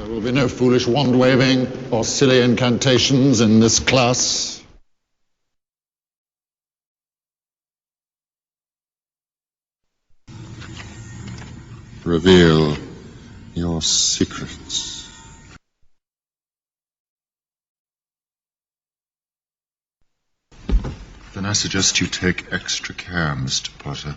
There will be no foolish wand-waving or silly incantations in this class. Reveal your secrets. Then I suggest you take extra care, Mr. Potter.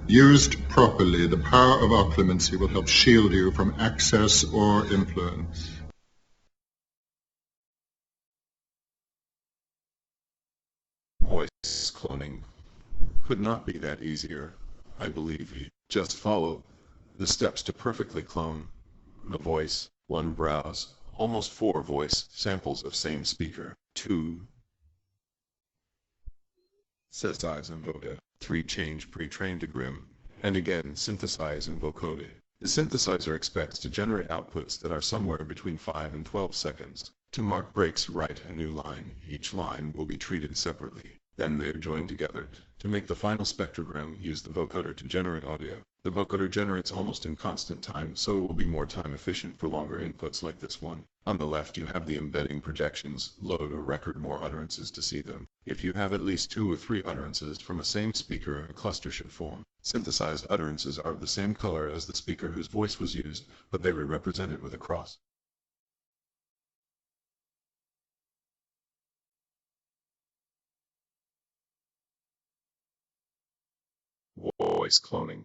Used properly, the power of our clemency will help shield you from access or influence. Voice cloning could not be that easier, I believe. Just follow the steps to perfectly clone the voice. 1. Browse almost 4 voice samples of same speaker. 2. Synthesize and vocode. 3. Change pre-trained to Grim, and again synthesize and vocode. The synthesizer expects to generate outputs that are somewhere between 5 and 12 seconds. To mark breaks, write a new line. Each line will be treated separately. Then they are joined together. To make the final spectrogram, use the vocoder to generate audio. The vocoder generates almost in constant time, so it will be more time efficient for longer inputs like this one. On the left you have the embedding projections. Load or record more utterances to see them. If you have at least 2 or 3 utterances from a same speaker, a cluster should form. Synthesized utterances are of the same color as the speaker whose voice was used, but they were represented with a cross. Voice cloning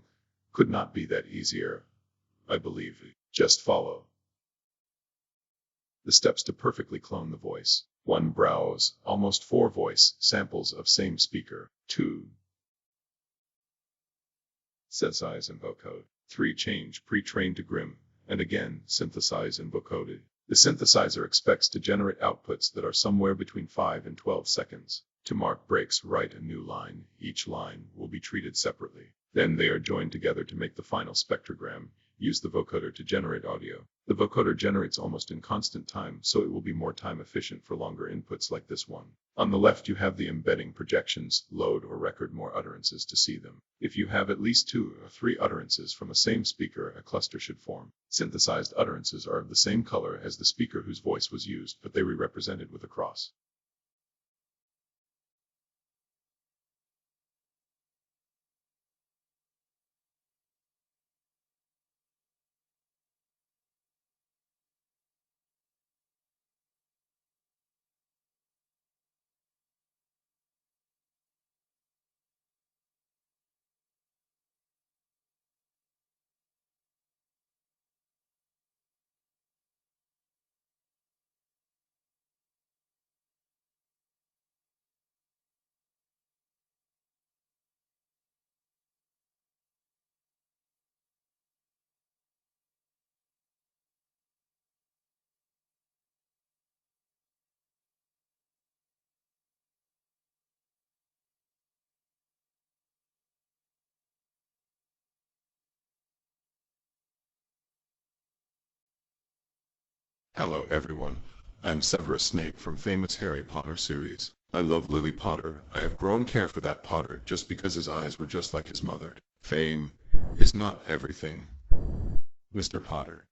could not be that easier, I believe. Just follow the steps to perfectly clone the voice. 1. Browse almost 4 voice samples of same speaker. 2. Synthesize and vocode. 3. Change pre-trained to Grim, and again synthesize and vocode. The synthesizer expects to generate outputs that are somewhere between 5 and 12 seconds. To mark breaks, write a new line. Each line will be treated separately. Then they are joined together to make the final spectrogram. Use the vocoder to generate audio. The vocoder generates almost in constant time, so it will be more time efficient for longer inputs like this one. On the left you have the embedding projections. Load or record more utterances to see them. If you have at least 2 or 3 utterances from a same speaker, a cluster should form. Synthesized utterances are of the same color as the speaker whose voice was used, but they were represented with a cross. Hello everyone, I'm Severus Snape from famous Harry Potter series. I love Lily Potter. I have grown care for that Potter just because his eyes were just like his mother. Fame is not everything, Mr. Potter.